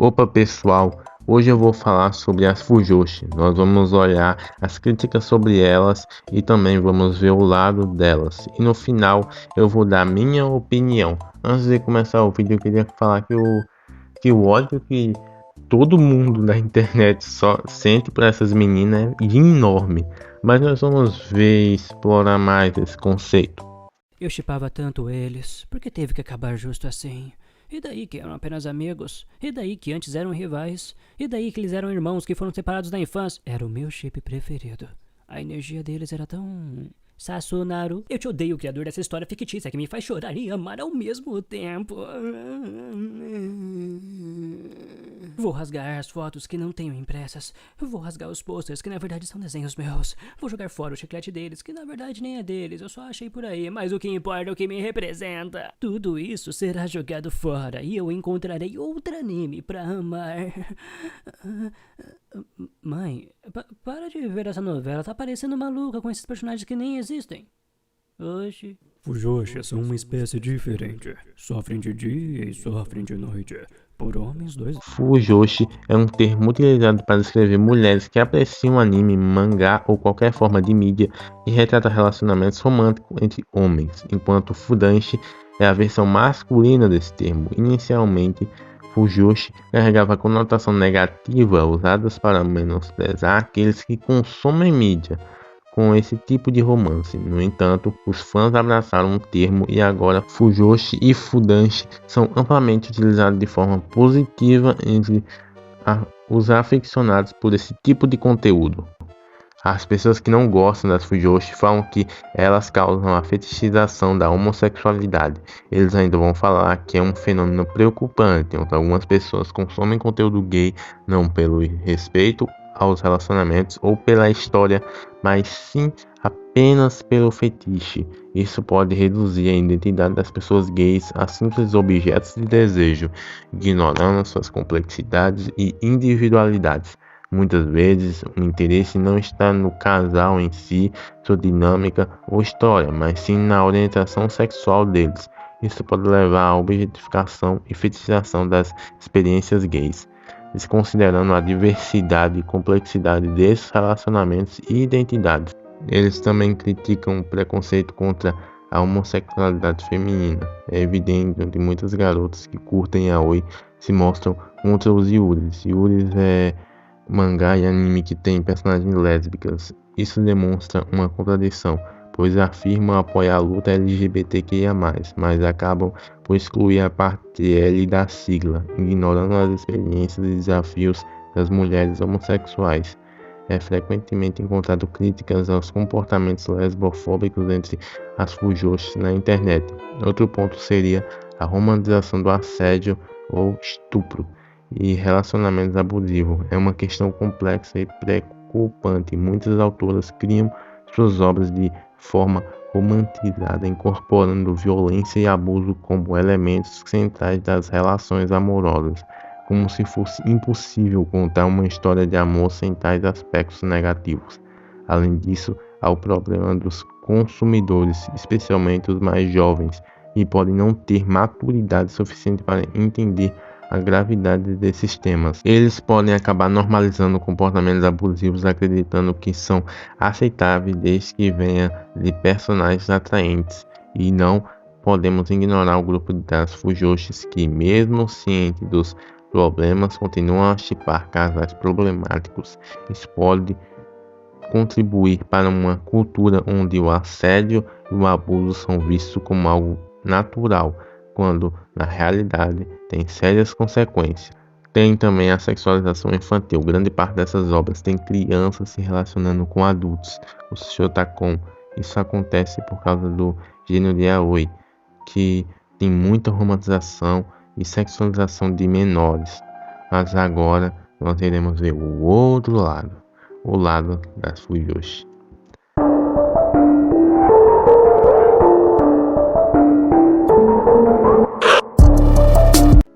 Opa pessoal, hoje eu vou falar sobre as Fujoshi. Nós vamos olhar as críticas sobre elas e também vamos ver o lado delas. E no final eu vou dar minha opinião. Antes de começar o vídeo eu queria falar que o ódio que todo mundo na internet só sente por essas meninas é enorme. Mas nós vamos ver e explorar mais esse conceito. Eu shippava tanto eles, por que teve que acabar justo assim? E daí que eram apenas amigos? E daí que antes eram rivais? E daí que eles eram irmãos que foram separados na infância? Era o meu chip preferido. A energia deles era tão... Sasunaru, eu te odeio, criador dessa história fictícia que me faz chorar e amar ao mesmo tempo. Vou rasgar as fotos que não tenho impressas. Vou rasgar os posters que na verdade são desenhos meus. Vou jogar fora o chiclete deles, que na verdade nem é deles, eu só achei por aí, mas o que importa é o que me representa. Tudo isso será jogado fora e eu encontrarei outro anime pra amar. Mãe, para de ver essa novela, tá parecendo maluca com esses personagens que nem existem. Oxi. Fujoshi são uma espécie diferente. Sofrem de dia e sofrem de noite. Por homens, dois. Fujoshi é um termo utilizado para descrever mulheres que apreciam anime, mangá ou qualquer forma de mídia e retrata relacionamentos românticos entre homens, enquanto Fudanshi é a versão masculina desse termo. Inicialmente, Fujoshi carregava conotação negativa usadas para menosprezar aqueles que consomem mídia com esse tipo de romance. No entanto, os fãs abraçaram o termo e agora Fujoshi e Fudanshi são amplamente utilizados de forma positiva entre os aficionados por esse tipo de conteúdo. As pessoas que não gostam das Fujoshi falam que elas causam a fetichização da homossexualidade. Eles ainda vão falar que é um fenômeno preocupante, onde algumas pessoas consomem conteúdo gay não pelo respeito aos relacionamentos ou pela história, mas sim apenas pelo fetiche. Isso pode reduzir a identidade das pessoas gays a simples objetos de desejo, ignorando suas complexidades e individualidades. Muitas vezes, o interesse não está no casal em si, sua dinâmica ou história, mas sim na orientação sexual deles. Isso pode levar à objetificação e fetichização das experiências gays, desconsiderando a diversidade e complexidade desses relacionamentos e identidades. Eles também criticam o preconceito contra a homossexualidade feminina. É evidente que muitas garotas que curtem yaoi se mostram contra os yuris. Yuris é mangá e anime que tem personagens lésbicas. Isso demonstra uma contradição, pois afirmam apoiar a luta LGBTQIA+, mas acabam por excluir a parte L da sigla, ignorando as experiências e desafios das mulheres homossexuais. É frequentemente encontrado críticas aos comportamentos lesbofóbicos entre as Fujoshi na internet. Outro ponto seria a romantização do assédio ou estupro e relacionamentos abusivos. É uma questão complexa e preocupante. Muitas autoras criam suas obras de forma romantizada, incorporando violência e abuso como elementos centrais das relações amorosas, como se fosse impossível contar uma história de amor sem tais aspectos negativos. Além disso, há o problema dos consumidores, especialmente os mais jovens, que podem não ter maturidade suficiente para entender a gravidade desses temas. Eles podem acabar normalizando comportamentos abusivos, acreditando que são aceitáveis desde que venha de personagens atraentes, e não podemos ignorar o grupo das Fujoshis que, mesmo ciente dos problemas, continuam a shippar casais problemáticos. Isso pode contribuir para uma cultura onde o assédio e o abuso são vistos como algo natural, quando na realidade tem sérias consequências. Tem também a sexualização infantil. Grande parte dessas obras tem crianças se relacionando com adultos, o Shotacon. Isso acontece por causa do gênero de yaoi, que tem muita romantização e sexualização de menores. Mas agora nós iremos ver o outro lado, o lado das Fujoshi.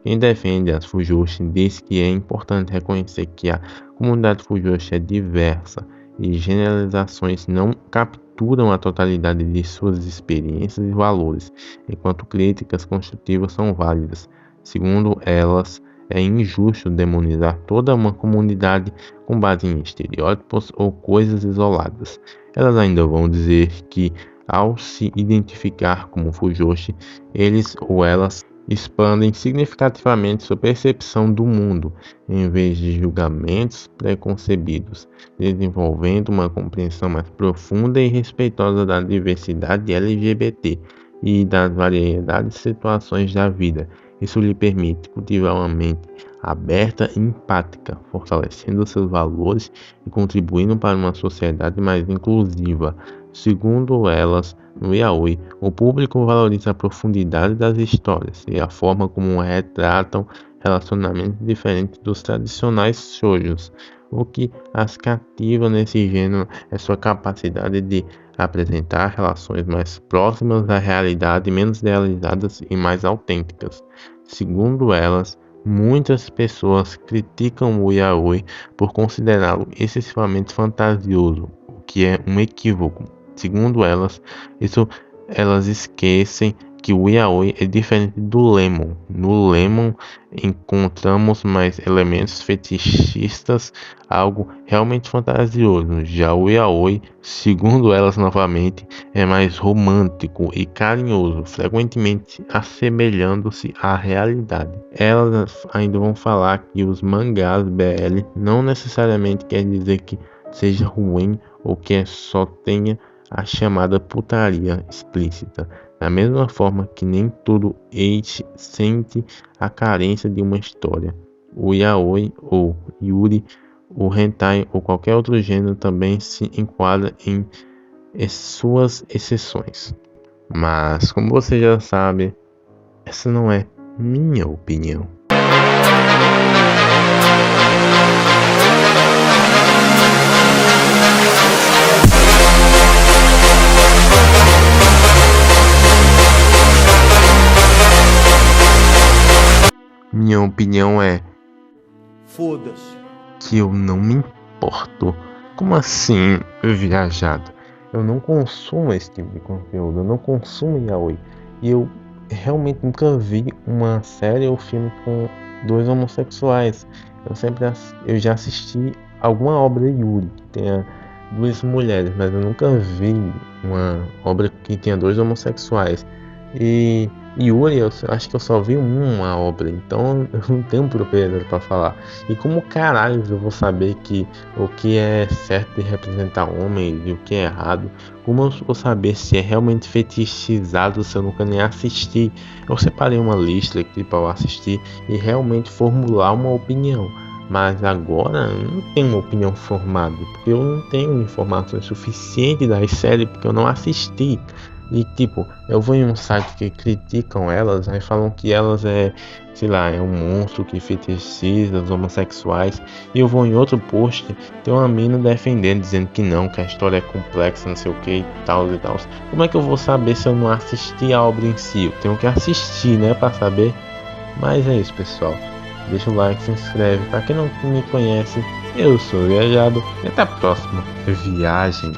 Quem defende as Fujoshi diz que é importante reconhecer que a comunidade Fujoshi é diversa e generalizações não capturam a totalidade de suas experiências e valores, enquanto críticas construtivas são válidas. Segundo elas, É injusto demonizar toda uma comunidade com base em estereótipos ou coisas isoladas. Elas ainda vão dizer que, ao se identificar como Fujoshi, eles ou elas expandem significativamente sua percepção do mundo, em vez de julgamentos preconcebidos, desenvolvendo uma compreensão mais profunda e respeitosa da diversidade LGBT e das variedades de situações da vida. Isso lhe permite cultivar uma mente aberta e empática, fortalecendo seus valores e contribuindo para uma sociedade mais inclusiva. Segundo elas, no yaoi, o público valoriza a profundidade das histórias e a forma como retratam relacionamentos diferentes dos tradicionais shoujos. O que as cativa nesse gênero é sua capacidade de apresentar relações mais próximas da realidade, menos idealizadas e mais autênticas. Segundo elas, muitas pessoas criticam o yaoi por considerá-lo excessivamente fantasioso, o que é um equívoco. Segundo elas, elas esquecem que o yaoi é diferente do lemon. No lemon encontramos mais elementos fetichistas, algo realmente fantasioso. Já o yaoi, segundo elas novamente, é mais romântico e carinhoso, frequentemente assemelhando-se à realidade. Elas ainda vão falar que os mangás BL não necessariamente quer dizer que seja ruim ou que só tenha a chamada putaria explícita. Da mesma forma que nem todo eit sente a carência de uma história, o yaoi ou yuri, o hentai ou qualquer outro gênero também se enquadra em suas exceções. Mas, como você já sabe, essa não é minha opinião. Minha opinião é Foda-se. que eu não me importo. Como assim, viajado? Eu não consumo esse tipo de conteúdo, eu não consumo yaoi. E eu realmente nunca vi uma série ou filme com dois homossexuais. Eu já assisti alguma obra de Yuri que tenha duas mulheres, mas eu nunca vi uma obra que tenha dois homossexuais. E Yuri, eu acho que eu só vi uma obra, então eu não tenho propriedade para falar. E como caralho eu vou saber que o que é certo de representar homens e o que é errado? Como eu vou saber se é realmente fetichizado se eu nunca nem assisti? Eu separei uma lista aqui para eu assistir e realmente formular uma opinião. Mas agora eu não tenho uma opinião formada, porque eu não tenho informações suficientes das séries, porque eu não assisti. E tipo, eu vou em um site que criticam elas, aí falam que elas é um monstro que fetichiza os homossexuais. E eu vou em outro post, tem uma mina defendendo, dizendo que não, que a história é complexa, não sei o que e tal e tal. Como é que eu vou saber se eu não assisti a obra em si? Eu tenho que assistir, né, pra saber. Mas é isso, pessoal. Deixa o like, se inscreve. Pra quem não me conhece, eu sou o Viajado e até a próxima viagem.